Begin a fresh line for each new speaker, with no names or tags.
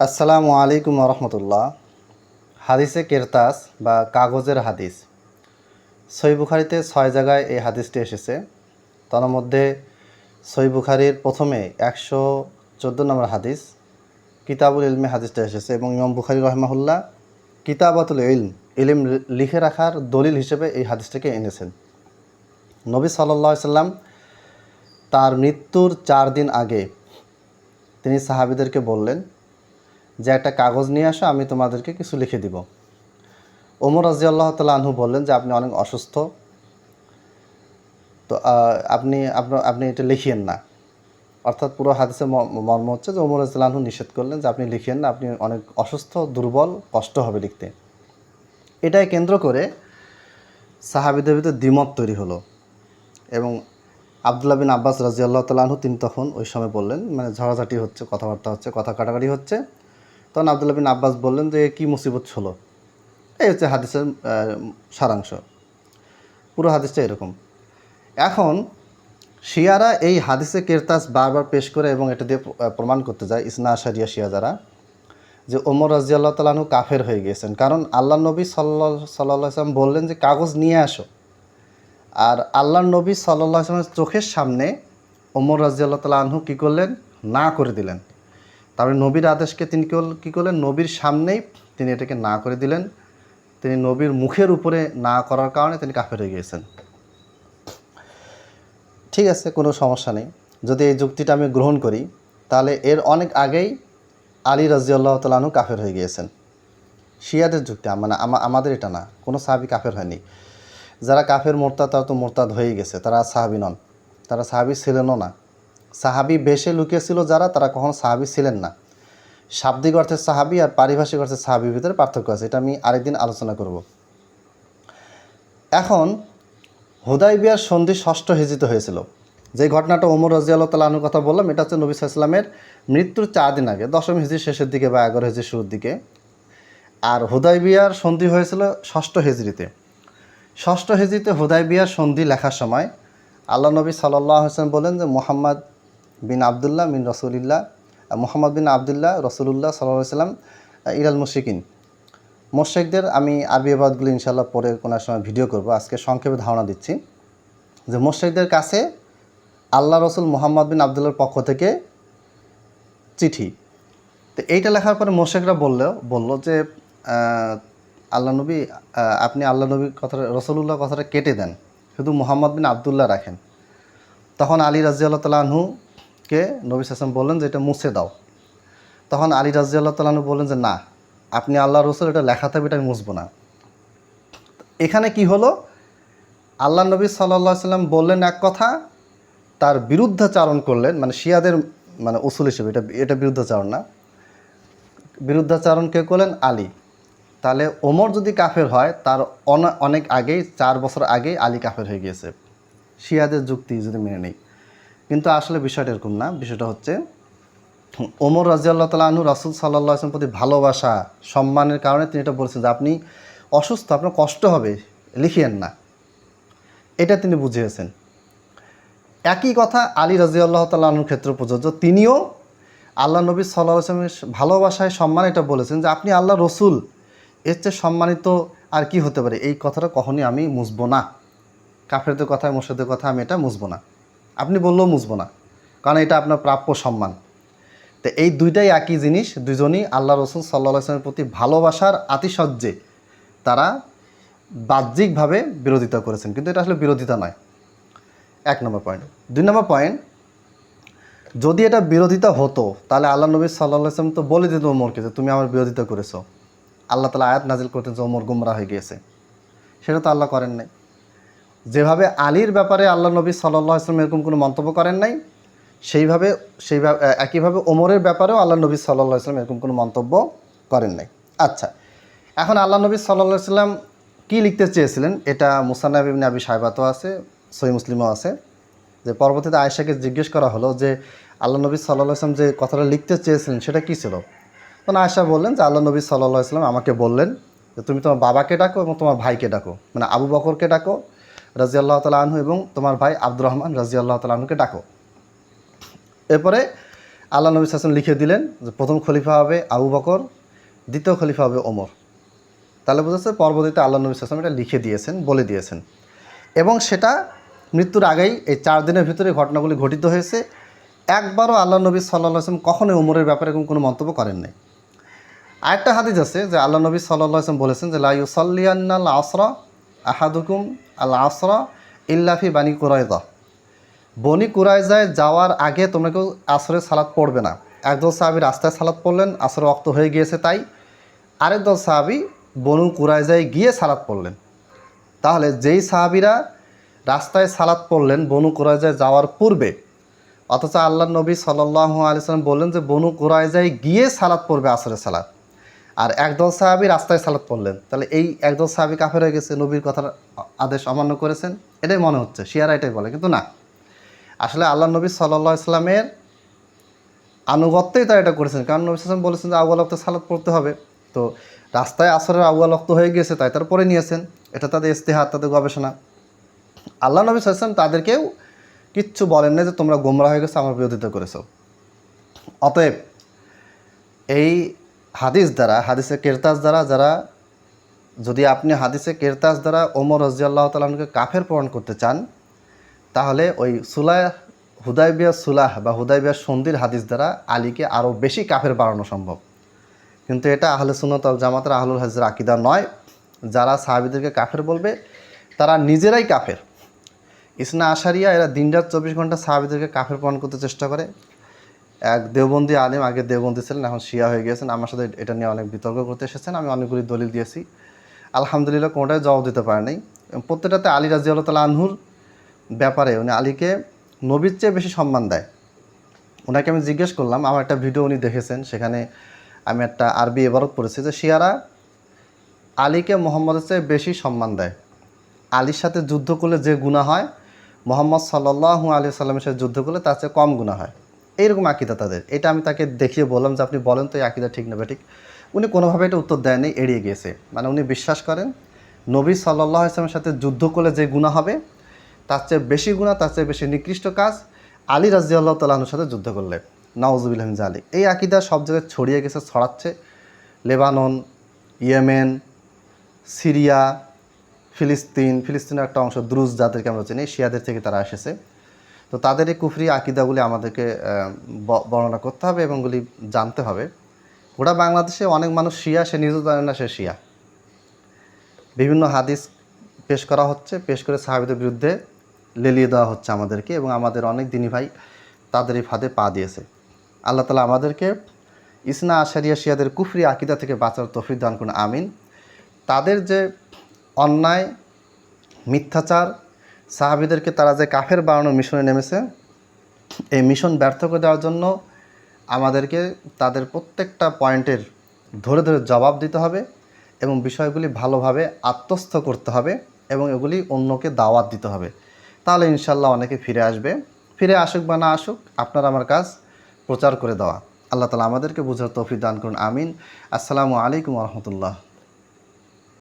আসসালামু আলাইকুম রহমতুল্লাহ। হাদিসে কেরতাস বা কাগজের হাদিস সহিহ বুখারীতে 6 জায়গায় এই হাদিসটি এসেছে। তার মধ্যে সহিহ বুখারীর প্রথমে 114 নম্বর হাদিস কিতাবুল ইলমে হাদিসটা এসেছে এবং ইমাম বুখারী রাহিমাহুল্লাহ কিতাবাতুল ইলম লিখে রাখার দলিল হিসেবে এই হাদিসটাকে এনেছেন। নবী সাল্লাল্লাহু আলাইহি সাল্লাম তার মৃত্যুর 4 দিন আগে তিনি সাহাবীদেরকে বললেন যে একটা কাগজ নিয়ে আসো, আমি তোমাদেরকে কিছু লিখে দিব। ওমর রাদিয়াল্লাহু তাআলা আনহু বললেন যে আপনি অনেক অসুস্থ, তো আপনি এটা লিখিয়েন না। অর্থাৎ পুরো হাদিসের মর্ম হচ্ছে যে ওমর রাদিয়াল্লাহু আনহু নিষেধ করলেন যে আপনি লিখিয়েন না, আপনি অনেক অসুস্থ, দুর্বল, কষ্ট হবে লিখতে। এটাই কেন্দ্র করে সাহাবীদের ভিতরে দ্বিমত তৈরি হলো এবং আব্দুল্লাহ বিন আব্বাস রাদিয়াল্লাহু তাআলা আনহু তিনি তখন ওই সময় বললেন, মানে ঝগড়াঝাটি হচ্ছে, কথাবার্তা হচ্ছে, কথা কাটাকাটি হচ্ছে। তখন আব্দুল্লাহ বিন আব্বাস বললেন যে কী মুসিবত হলো। এই হচ্ছে হাদিসের সারাংশ। পুরো হাদিসটা এরকম। এখন শিয়ারা এই হাদিসে কেরতাস বারবার পেশ করে এবং এটা দিয়ে প্রমাণ করতে যায়, ইসনা আশারিয়া শিয়া যারা, যে ওমর রাদিয়াল্লাহু তাআলা আনহু কাফের হয়ে গিয়েছেন। কারণ আল্লাহ নবী সাল্লাল্লাহু আলাইহি ওয়াসাল্লাম বললেন যে কাগজ নিয়ে আসো, আর আল্লাহ নবী সাল্লাল্লাহু আলাইহি ওয়াসাল্লামের চোখের সামনে ওমর রাদিয়াল্লাহু তাআলা আনহু কী করলেন, না করে দিলেন। তারপরে নবীর আদেশকে তিনি কী করলেন, নবীর সামনেই তিনি এটাকে না করে দিলেন। তিনি নবীর মুখের উপরে না করার কারণে তিনি কাফের হয়ে গিয়েছেন। ঠিক আছে, কোনো সমস্যা নেই। যদি এই যুক্তিটা আমি গ্রহণ করি, তাহলে এর অনেক আগেই আলী রাদিয়াল্লাহু তাআলা আনহু কাফের হয়ে গিয়েছেন। শিয়াদের যুক্তি, মানে আমাদের এটা না, কোনো সাহাবী কাফের হয়নি। যারা কাফের মোরতাদ তারা তো মোরতাদ হয়েই গেছে, তারা সাহাবী নন, তারা সাহাবী ছিলেনও না। সাহাবী বেশে লুকিয়েছিল যারা, তারা কখনো সাহাবী ছিলেন না। শাব্দিক অর্থের সাহাবী আর পারিভাষিক অর্থের সাহাবীর ভিতরে পার্থক্য আছে, এটা আমি আরেকদিন আলোচনা করব। এখন হুদায়বিয়ার সন্ধি 6ষ্ঠ হিজরিতে হয়েছিল। যে ঘটনাটা ওমর রাদিয়াল্লাহু তাআলা আনহুর কথা বললাম, এটা হচ্ছে নবী সাল্লাল্লাহু আলাইহি ওয়াসাল্লামের মৃত্যুর 4 দিন আগে, 10ম হিজরির শেষের দিকে বা 11 হিজরির শুরুর দিকে। আর হুদায়বিয়ার সন্ধি হয়েছিল 6ষ্ঠ হিজরিতে। 6ষ্ঠ হিজরিতে হুদায়বিয়ার সন্ধি লেখার সময় আল্লাহ নবী সাল্লাল্লাহু আলাইহি ওয়াসাল্লাম বলেন যে মোহাম্মদ বিন আবদুল্লাহ রসুলুল্লাহ সাল্লাল্লাহু আলাইহি ওয়াসাল্লাম ইলাল মুশরিকিন, মুশরিকদের, আমি আরবি ইবাদতগুলো ইনশাআল্লাহ পরে কোনো সময় ভিডিও করব। আজকে সংক্ষেপে ধারণা দিচ্ছি যে মুশরিকদের কাছে আল্লাহ রসুল মুহাম্মদ বিন আবদুল্লাহর পক্ষ থেকে চিঠি। তো এইটা লেখার পরে মুশরিকরা বলল যে আল্লাহ নবী, আপনি আল্লাহ নবীর কথাটা, রসুলুল্লাহ কথাটা কেটে দেন, শুধু মুহাম্মদ বিন আবদুল্লাহ রাখেন। তখন আলী রাদিয়াল্লাহু তাআলা আনহুকে নবী সাল্লাল্লাহু আলাইহি ওয়াসাল্লাম বললেন যে এটা মুছে দাও। তখন আলী রাদিয়াল্লাহু তাআলা আনহু বললেন যে না, আপনি আল্লাহ রসুল, এটা লেখা থাকবে, এটা আমি মুছবো না। এখানে কি হলো, আল্লাহ নবী সাল্লাল্লাহু আলাইহি ওয়াসাল্লাম বললেন এক কথা, তার বিরুদ্ধাচারণ করলেন, মানে শিয়াদের মানে উসুল হিসেবে এটা বিরুদ্ধাচারণ না, বিরুদ্ধাচারণ কে করলেন, আলী। তাহলে ওমর যদি কাফের হয়, তার অনেক আগেই, 4 বছর আগেই আলী কাফের হয়ে গিয়েছে, শিয়াদের যুক্তি যদি মেনে নেই। কিন্তু আসলে বিষয়টা এরকম না। বিষয়টা হচ্ছে ওমর রাদিয়াল্লাহু তাআলা আনহু রাসূল সাল্লাল্লাহু আলাইহি ওয়াসাল্লামের প্রতি ভালোবাসা, সম্মানের কারণে তিনি এটা বলেছেন যে আপনি অসুস্থ, আপনার কষ্ট হবে, লিখিয়েন না, এটা তিনি বুঝিয়েছেন। একই কথা আলী রাদিয়াল্লাহু তাআলা আনহুর ক্ষেত্রে প্রযোজ্য। তিনিও আল্লাহ নবী সাল্লাল্লাহু আলাইহি ওয়াসাল্লামের ভালোবাসায়, সম্মান এটা বলেছেন যে আপনি আল্লাহ রসুল, এর চেয়ে সম্মানিত আর কি হতে পারে। এই কথাটা কখনই আমি মুছবো না, কাফেরদের কথায়, মুশরিকদের কথা আমি এটা মুছবো না, আপনি বললেও মুছবো না, কারণ এটা আপনার প্রাপ্য সম্মান। তো এই দুইটাই একই জিনিস, দুজনই আল্লাহ রসুল সাল্লাল্লাহু আলাইহি ওয়াসাল্লামের প্রতি ভালোবাসার আতিশয্যে তারা বাহ্যিকভাবে বিরোধিতা করেছেন, কিন্তু এটা আসলে বিরোধিতা নয়। 1 নম্বর পয়েন্ট। 2 নম্বর পয়েন্ট, যদি এটা বিরোধিতা হতো তাহলে আল্লাহ নবী সাল্লাল্লাহু আলাইহি ওয়াসাল্লাম তো বলে দিত ওমরকে যে তুমি আমার বিরোধিতা করেছো, আল্লাহ তাআলা আয়াত নাজিল করতেন যে ওমর গুমরাহ হয়ে গিয়েছে। সেটা তো আল্লাহ করেন নাই। যেভাবে আলীর ব্যাপারে আল্লাহ নবী সাল্লাল্লাহু আলাইহি ওয়াসাল্লাম এরকম কোনো মন্তব্য করেন নাই, সেইভাবে একইভাবে ওমরের ব্যাপারেও আল্লাহ নবী সাল্লাল্লাহু আলাইহি ওয়াসাল্লাম এরকম কোনো মন্তব্য করেন নাই। আচ্ছা, এখন আল্লাহ নবী সাল্লাল্লাহু আলাইহি ওয়াসাল্লাম কী লিখতে চেয়েছিলেন, এটা মুসান্নাফ ইবনে আবি শায়বাতেও আছে, সহিহ মুসলিমও আছে। যে পরবর্তীতে আয়েশাকে জিজ্ঞেস করা হলো যে আল্লাহ নবী সাল্লাল্লাহু আলাইহি ওয়াসাল্লাম যে কথাটা লিখতে চেয়েছিলেন সেটা কী ছিল। তখন আয়েশা বললেন যে আল্লাহ নবী সাল্লাল্লাহু আলাইহি ওয়াসাল্লাম আমাকে বললেন যে তুমি তোমার বাবাকে ডাকো এবং তোমার ভাইকে ডাকো, মানে আবু বকরকে ডাকো রাদিয়াল্লাহু তাআলা আনহু এবং তোমার ভাই আব্দুর রহমান রাদিয়াল্লাহু তাআলা আনহুকে ডাকো। এরপরে আল্লাহ নবী সাল্লাল্লাহু আলাইহি ওয়াসাল্লাম লিখে দিলেন যে প্রথম খলিফা হবে আবু বকর, দ্বিতীয় খলিফা হবে ওমর। তাহলে বোঝাচ্ছে পরবর্তীতে আল্লাহ নবী সাল্লাল্লাহু আলাইহি ওয়াসাল্লাম এটা লিখে দিয়েছেন, বলে দিয়েছেন, এবং সেটা মৃত্যুর আগেই এই 4 দিনের ভিতরে ঘটনাগুলি ঘটিত হয়েছে। একবারও আল্লাহ নবী সাল্লাল্লাহু আলাইহি ওয়াসাল্লাম কখনোই ওমরের ব্যাপারে এরকম কোনো মন্তব্য করেন নাই। আরেকটা হাদিস আছে যে আল্লাহ নবী সাল্লাল্লাহু আলাইহি ওয়াসাল্লাম বলেছেন যে লা ইউসাল্লিয়ান্নাল আসরা আহাদুকুম আল আসরা ইল্লা ফি বানি কুরাইযা। বনি কুরাইজায় যাওয়ার আগে তোমরা কেউ আসরের সালাত পড়বে না। একদল সাহাবী রাস্তায় সালাত পড়লেন, আসরের ওয়াক্ত হয়ে গিয়েছে তাই। আরেক দল সাহাবী বনু কুরাইজায় গিয়ে সালাত পড়লেন। তাহলে যেই সাহাবীরা রাস্তায় সালাত পড়লেন বনু কুরাইজায় যাওয়ার পূর্বে, অথচ আল্লাহ নবী সাল্লাল্লাহু আলাইহি ওয়াসাল্লাম বললেন যে বনু কুরাইজায় গিয়ে সালাত পড়বে আসরের সালাত, আর একদল সাহাবী রাস্তায় সালাত পড়লেন, তাহলে এই একদল সাহাবী কাফের হয়ে গেছে, নবীর কথার আদেশ অমান্য করেছেন, এটাই মনে হচ্ছে, শিয়ারা এটাই বলে, কিন্তু না, আসলে আল্লাহ নবী সাল্লাল্লাহু আলাইহি ওয়াসাল্লামের আনুগত্যেই তারা এটা করেছেন। কারণ নবী সাল্লাল্লাহু আলাইহি ওয়াসাল্লাম বলেছেন যে আউয়াল ওয়াক্তে সালাত পড়তে হবে, তো রাস্তায় আসরের আউয়াল ওয়াক্ত হয়ে গিয়েছে তাই তারা পড়ে নিয়েছেন, এটা তাদের ইজতিহাদ, তাদের গবেষণা। আল্লাহ নবী সাল্লাল্লাহু আলাইহি ওয়াসাল্লাম তাদেরকেও কিচ্ছু বলেন না যে তোমরা গোমরাহ হয়ে গেছো, আমার বিরোধিতা করেছো। অতএব এই হাদিস দ্বারা, হাদিসে কেরতাজ দ্বারা, যারা যদি আপনি হাদিসে কেরতাজ দ্বারা ওমর রাদিয়াল্লাহু তাআলা আনহুকে কাফের প্রমাণ করতে চান, তাহলে ওই হুদাইবিয়া সুলাহ বা হুদাইবিয়া সন্ধির হাদিস দ্বারা আলীকে আরও বেশি কাফের বাড়ানো সম্ভব। কিন্তু এটা আহলে সুন্নাত ওয়াল জামাতের আহলুল হাদিসের আকীদা নয়। যারা সাহাবীদেরকে কাফের বলবে তারা নিজেরাই কাফের। ইসনা আশারিয়া এরা দিনরাত 24 ঘন্টা সাহাবীদেরকে কাফের প্রমাণ করতে চেষ্টা করে। এক দেওবন্দি আলেম, আগে দেওবন্দি ছিলেন, এখন শিয়া হয়ে গিয়েছেন, আমার সাথে এটা নিয়ে অনেক বিতর্ক করতে এসেছেন। আমি অনেকগুলি দলিল দিয়েছি, আলহামদুলিল্লাহ কোনোটাই জবাব দিতে পারে নাই। প্রত্যেকটাতে আলী রাদিয়াল্লাহু তাআলা আনহুর ব্যাপারে উনি আলীকে নবীর চেয়ে বেশি সম্মান দেয়। ওনাকে আমি জিজ্ঞেস করলাম, আমার একটা ভিডিও উনি দেখেছেন, সেখানে আমি একটা আরবি ইবারত পড়েছি যে শিয়ারা আলীকে মুহাম্মদের চেয়ে বেশি সম্মান দেয়। আলীর সাথে যুদ্ধ করলে যে গুনাহ হয়, মুহাম্মদ সাল্লাল্লাহু আলাইহি ওয়াসাল্লামের সাথে যুদ্ধ করলে তার চেয়ে কম গুনাহ হয়। এইরকম আকীদা তাদের। এটা আমি তাকে দেখিয়ে বললাম যে আপনি বলেন তো এই আকীদা ঠিক না ঠিক। উনি কোনোভাবে এটা উত্তর দেয়নি, এড়িয়ে গিয়েছে। মানে উনি বিশ্বাস করেন নবী সাল্লাল্লাহু আলাইহি ওয়াসাল্লামের সাথে যুদ্ধ করলে যে গুনাহ হবে, তার চেয়ে বেশি গুনাহ, তার চেয়ে বেশি নিকৃষ্ট কাজ আলী রাদিয়াল্লাহু তাআলা আনহুর সাথে যুদ্ধ করলে। নাউযুবিল্লাহি মিন যালিক। এই আকীদা সব জায়গায় ছড়িয়ে গেছে, ছড়াচ্ছে। লেবানন, ইয়েমেন, সিরিয়া, ফিলিস্তিনের একটা অংশ, দ্রুজ যাদেরকে আমরা চিনি, শিয়াদের থেকে তারা এসেছে। তো তাদের এই কুফরি আকীদাগুলি আমাদেরকে বর্ণনা করতে হবে এবং এগুলি জানতে হবে। গোটা বাংলাদেশে অনেক মানুষ শিয়া, সে নিজেও জানে না সে শিয়া। বিভিন্ন হাদিস পেশ করা হচ্ছে, পেশ করে সাহাবীদের বিরুদ্ধে লেলিয়ে দেওয়া হচ্ছে আমাদেরকে, এবং আমাদের অনেক দিনী ভাই তাদের এই ফাঁদে পা দিয়েছে। আল্লাহ তাআলা আমাদেরকে ইসনা আশারিয়া শিয়াদের কুফরি আকীদা থেকে বাঁচার তৌফিক দান করুন, আমিন। তাদের যে অন্যায়, মিথ্যাচার, সাহাবীদেরকে তারা যে কাফের বানানোর মিশনে নেমেছে, এই মিশন ব্যর্থ করে দেওয়ার জন্য আমাদেরকে তাদের প্রত্যেকটা পয়েন্টের ধরে ধরে জবাব দিতে হবে এবং বিষয়গুলি ভালোভাবে আত্মস্থ করতে হবে এবং এগুলি অন্যকে দাওয়াত দিতে হবে। তাহলে ইনশাল্লাহ অনেকে ফিরে আসবে। ফিরে আসুক বা না আসুক, আপনার আমার কাজ প্রচার করে দেওয়া। আল্লাহ তাআলা আমাদেরকে বুঝার তৌফিক দান করুন, আমিন। আসসালামু আলাইকুম ওয়া রাহমাতুল্লাহ।